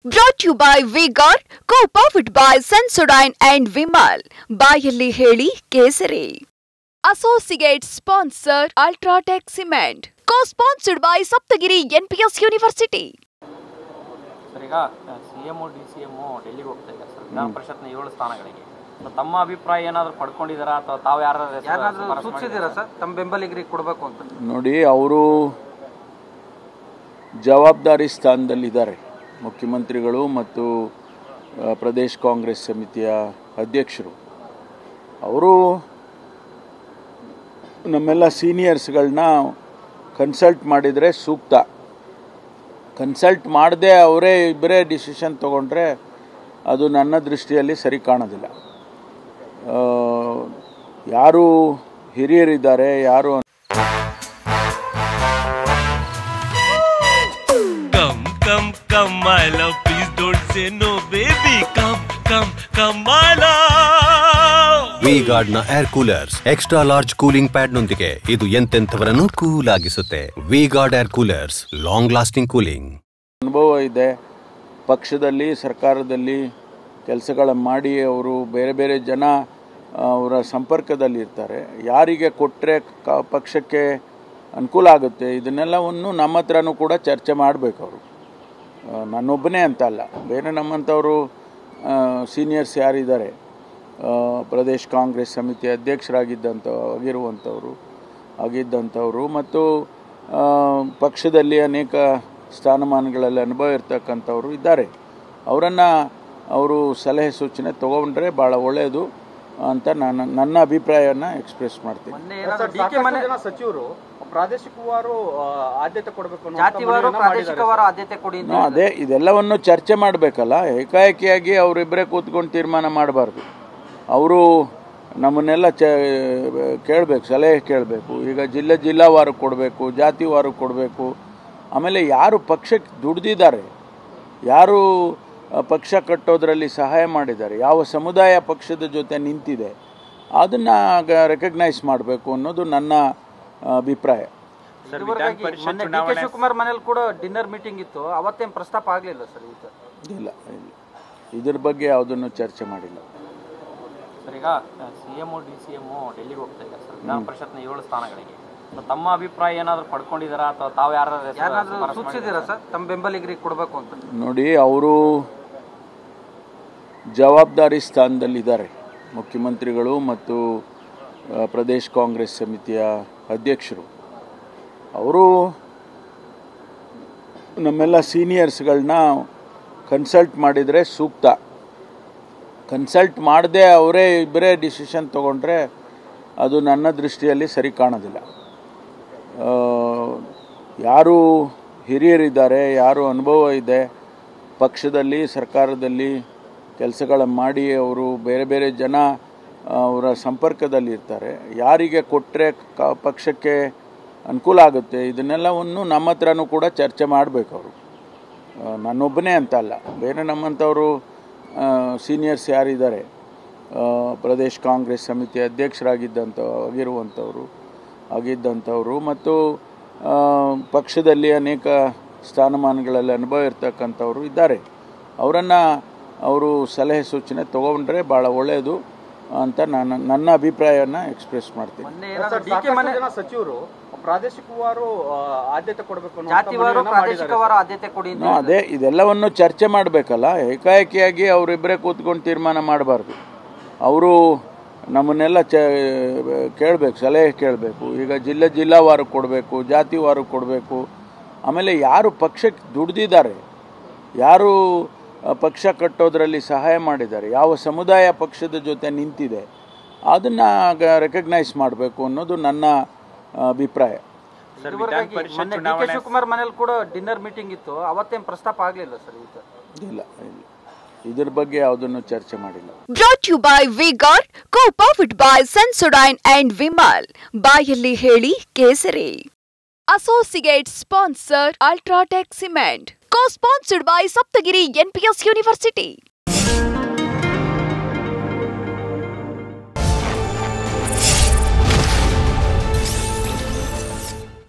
Brought to you by V-Guard, co-powered by Sensodyne and Vimal. ಬಾಯಲ್ಲಿ ಹೇಳಿ ಕೇಸರಿ. Associate sponsor Ultratech Cement. Co-sponsored by Saptagiri NPS University. Sir, ಈಗ CM DCM ಡೆಲ್ಲಿಗೆ ಹೋಗ್ತಾ ಇದ್ದಾರೆ sir, ವಿಧಾನ ಪರಿಷತ್ನ 7 ಸ್ಥಾನಗಳಿಗೆ. ತಮ್ಮ ಅಭಿಪ್ರಾಯ ಏನಾದರೂ ಪಡ್ಕೊಂಡಿದ್ದೀರಾ ಅಥವಾ ತಾವು ಯಾರಾದ್ರೂ ಸೂಚಿಸಿದ್ದೀರಾ ಸರ್ ತಮ್ಮ ಬೆಂಬಲಿಗರಿಗೆ ಕೊಡಬೇಕು ಅಂತ? ನೋಡಿ, ಅವರು ಜವಾಬ್ದಾರಿ ಸ್ಥಾನದಲ್ಲಿದ್ದಾರೆ. ಮುಖ್ಯಮಂತ್ರಿಗಳು ಮತ್ತು ಪ್ರದೇಶ ಕಾಂಗ್ರೆಸ್ ಸಮಿತಿಯ ಅಧ್ಯಕ್ಷರು. ಅವರು ನಮ್ಮೆಲ್ಲ ಸೀನಿಯರ್ಸ್ಗಳನ್ನ ಕನ್ಸಲ್ಟ್ ಮಾಡಿದರೆ ಸೂಕ್ತ. ಕನ್ಸಲ್ಟ್ ಮಾಡದೆ ಅವರೇ ಇಬ್ಬರೇ ಡಿಸಿಷನ್ ತಗೊಂಡ್ರೆ ಅದು ನನ್ನ ದೃಷ್ಟಿಯಲ್ಲಿ ಸರಿ ಕಾಣೋದಿಲ್ಲ. ಯಾರು ಹಿರಿಯರಿದ್ದಾರೆ, ಯಾರು Come, my love, please don't say no, baby. Come, my love. V-Guard ನ air coolers extra large cooling pad ನೊಂದಿಗೆ ಇದು ಎಂತೆಂಥವರನ್ನು ಕೂಲ್ ಆಗಿಸುತ್ತೆ. V-Guard air coolers, long lasting cooling. ಅನುಭವ ಇದೆ. ಪಕ್ಷದಲ್ಲಿ, ಸರ್ಕಾರದಲ್ಲಿ ಕೆಲಸಗಳನ್ನು ಮಾಡಿ ಅವರು ಬೇರೆ ಬೇರೆ ಜನ ಅವರ ಸಂಪರ್ಕದಲ್ಲಿ ಇರ್ತಾರೆ. ಯಾರಿಗೆ ಕೊಟ್ಟರೆ ಪಕ್ಷಕ್ಕೆ ಅನುಕೂಲ ಆಗುತ್ತೆ, ಇದನ್ನೆಲ್ಲವನ್ನು ನಮ್ಮ ಹತ್ರನೂ ಕೂಡ ಚರ್ಚೆ ಮಾಡಬೇಕು. ಅವರು ನನ್ನೊಬ್ಬನೇ ಅಂತ ಅಲ್ಲ, ಬೇರೆ ನಮ್ಮಂಥವರು ಸೀನಿಯರ್ಸ್ ಯಾರಿದ್ದಾರೆ, ಪ್ರದೇಶ ಕಾಂಗ್ರೆಸ್ ಸಮಿತಿ ಆಗಿದ್ದಂಥವರು ಮತ್ತು ಪಕ್ಷದಲ್ಲಿ ಅನೇಕ ಸ್ಥಾನಮಾನಗಳಲ್ಲಿ ಅನುಭವ ಇರ್ತಕ್ಕಂಥವರು ಇದ್ದಾರೆ. ಅವರು ಸಲಹೆ ಸೂಚನೆ ತೊಗೊಂಡ್ರೆ ಭಾಳ ಒಳ್ಳೆಯದು ಅಂತ ನನ್ನ ಅಭಿಪ್ರಾಯವನ್ನು ಎಕ್ಸ್ಪ್ರೆಸ್ ಮಾಡ್ತೀನಿ. ಸಚಿವರು ಪ್ರಾದೇಶಿಕವಾರು ಆದ್ಯತೆ ಕೊಡಬೇಕು, ಅದೇ ಇದೆಲ್ಲವನ್ನು ಚರ್ಚೆ ಮಾಡಬೇಕಲ್ಲ. ಏಕಾಏಕಿಯಾಗಿ ಅವರಿಬ್ಬರೇ ಕೂತ್ಕೊಂಡು ತೀರ್ಮಾನ ಮಾಡಬಾರ್ದು. ಅವರು ನಮ್ಮನ್ನೆಲ್ಲ ಕೇಳಬೇಕು, ಸಲಹೆ ಕೇಳಬೇಕು. ಈಗ ಜಿಲ್ಲಾವಾರು ಕೊಡಬೇಕು, ಜಾತಿವಾರು ಕೊಡಬೇಕು. ಆಮೇಲೆ ಯಾರು ಪಕ್ಷಕ್ಕೆ ದುಡ್ದಿದ್ದಾರೆ, ಯಾರು ಪಕ್ಷ ಕಟ್ಟೋದ್ರಲ್ಲಿ ಸಹಾಯ ಮಾಡಿದ್ದಾರೆ, ಯಾವ ಸಮುದಾಯ ಪಕ್ಷದ ಜೊತೆ ನಿಂತಿದೆ, ಅದನ್ನು ರೆಕಗ್ನೈಸ್ ಮಾಡಬೇಕು ಅನ್ನೋದು ನನ್ನ ಅಭಿಪ್ರಾಯ. ಶಿವಕುಮಾರ್ ಮನೇಲಿ ಕೂಡ ಡಿನ್ನರ್ ಮೀಟಿಂಗ್ ಇತ್ತು, ಅವತ್ತೇನು ಪ್ರಸ್ತಾಪ ಆಗಲಿಲ್ಲ ಸರ್? ಇಲ್ಲ, ಇದ್ರ ಬಗ್ಗೆ ಯಾವುದನ್ನು ಚರ್ಚೆ ಮಾಡಿಲ್ಲ ಸರ್. ಈಗ ಸಿಎಂ ಡಿಸಿಎಂ ಡೆಲ್ಲಿಗೆ ಹೋಗ್ತಾ ಇದ್ದಾರೆ ಸರ್, ವಿಧಾನ ಪರಿಷತ್ನ 7 ಸ್ಥಾನಗಳಿಗೆ. ತಮ್ಮ ಅಭಿಪ್ರಾಯ ಏನಾದರೂ ಪಡ್ಕೊಂಡಿದ್ದೀರಾ ಅಥವಾ ತಾವು ಯಾರಾದ್ರೂ ಸೂಚಿಸಿದ್ದೀರಾ ಸರ್ ತಮ್ಮ ಬೆಂಬಲಿಗರಿಗೆ ಕೊಡಬೇಕು ಅಂತ? ನೋಡಿ, ಅವರು ಜವಾಬ್ದಾರಿ ಸ್ಥಾನದಲ್ಲಿದ್ದಾರೆ. ಮುಖ್ಯಮಂತ್ರಿಗಳು ಮತ್ತು ಪ್ರದೇಶ ಕಾಂಗ್ರೆಸ್ ಸಮಿತಿಯ ಅಧ್ಯಕ್ಷರು. ಅವರು ನಮ್ಮೆಲ್ಲ ಸೀನಿಯರ್ಸ್ಗಳನ್ನ ಕನ್ಸಲ್ಟ್ ಮಾಡಿದರೆ ಸೂಕ್ತ. ಕನ್ಸಲ್ಟ್ ಮಾಡದೆ ಅವರೇ ಇಬ್ಬರೇ ಡಿಸಿಷನ್ ತಗೊಂಡ್ರೆ ಅದು ನನ್ನ ದೃಷ್ಟಿಯಲ್ಲಿ ಸರಿ ಕಾಣೋದಿಲ್ಲ. ಯಾರು ಹಿರಿಯರಿದ್ದಾರೆ, ಯಾರು ಅನುಭವ ಇದೆ, ಪಕ್ಷದಲ್ಲಿ, ಸರ್ಕಾರದಲ್ಲಿ ಕೆಲಸಗಳನ್ನು ಮಾಡಿ ಅವರು ಬೇರೆ ಬೇರೆ ಜನ ಅವರ ಸಂಪರ್ಕದಲ್ಲಿ ಇರ್ತಾರೆ. ಯಾರಿಗೆ ಕೊಟ್ಟರೆ ಪಕ್ಷಕ್ಕೆ ಅನುಕೂಲ ಆಗುತ್ತೆ, ಇದನ್ನೆಲ್ಲವನ್ನು ನಮ್ಮ ಹತ್ರನೂ ಕೂಡ ಚರ್ಚೆ ಮಾಡಬೇಕು. ಅವರು ನನ್ನೊಬ್ಬನೇ ಅಂತ ಅಲ್ಲ, ಬೇರೆ ನಮ್ಮಂಥವರು ಸೀನಿಯರ್ಸ್ ಯಾರಿದ್ದಾರೆ, ಪ್ರದೇಶ ಕಾಂಗ್ರೆಸ್ ಸಮಿತಿ ಆಗಿದ್ದಂಥವರು ಮತ್ತು ಪಕ್ಷದಲ್ಲಿ ಅನೇಕ ಸ್ಥಾನಮಾನಗಳಲ್ಲಿ ಅನುಭವ ಇರ್ತಕ್ಕಂಥವರು ಇದ್ದಾರೆ. ಅವರು ಸಲಹೆ ಸೂಚನೆ ತೊಗೊಂಡ್ರೆ ಭಾಳ ಒಳ್ಳೆಯದು ಅಂತ ನನ್ನ ಅಭಿಪ್ರಾಯವನ್ನು ಎಕ್ಸ್ಪ್ರೆಸ್ ಮಾಡ್ತೀನಿ. ಸಚಿವರು ಪ್ರಾದೇಶಿಕವಾರು ಆದ್ಯತೆ ಕೊಡಬೇಕು, ಅದೇ ಇದೆಲ್ಲವನ್ನು ಚರ್ಚೆ ಮಾಡಬೇಕಲ್ಲ. ಏಕಾಏಕಿಯಾಗಿ ಅವರಿಬ್ಬರೇ ಕೂತ್ಕೊಂಡು ತೀರ್ಮಾನ ಮಾಡಬಾರ್ದು. ಅವರು ನಮ್ಮನ್ನೆಲ್ಲ ಕೇಳಬೇಕು, ಸಲಹೆ ಕೇಳಬೇಕು. ಈಗ ಜಿಲ್ಲಾವಾರು ಕೊಡಬೇಕು, ಜಾತಿವಾರು ಕೊಡಬೇಕು. ಆಮೇಲೆ ಯಾರು ಪಕ್ಷಕ್ಕೆ ದುಡ್ದಿದ್ದಾರೆ, ಯಾರು ಪಕ್ಷ ಕಟ್ಟೋದ್ರಲ್ಲಿ ಸಹಾಯ ಮಾಡಿದ್ದಾರೆ, ಯಾವ ಸಮುದಾಯ ಪಕ್ಷದ ಜೊತೆ ನಿಂತಿದೆ, ಅದನ್ನು ರೆಕಗ್ನೈಸ್ ಮಾಡಬೇಕು ಅನ್ನೋದು ನನ್ನ ಅಭಿಪ್ರಾಯ. ಶಿವಕುಮಾರ್ ಮನೇಲಿ ಕೂಡ ಡಿನ್ನರ್ ಮೀಟಿಂಗ್ ಇತ್ತು, ಅವತ್ತೇನು ಪ್ರಸ್ತಾಪ ಆಗಲಿಲ್ಲ ಸರ್? ಇಲ್ಲ, ಇದ್ರ ಬಗ್ಗೆ ಯಾವುದನ್ನು ಚರ್ಚೆ ಮಾಡಿಲ್ಲ. Brought to you by V-Guard, co-powered by Sensodyne and Vimal. ಬಾಯಲ್ಲಿ ಹೇಳಿ ಕೇಸರಿ. Associate sponsor Ultratech Cement. Co-sponsored by Saptagiri NPS University.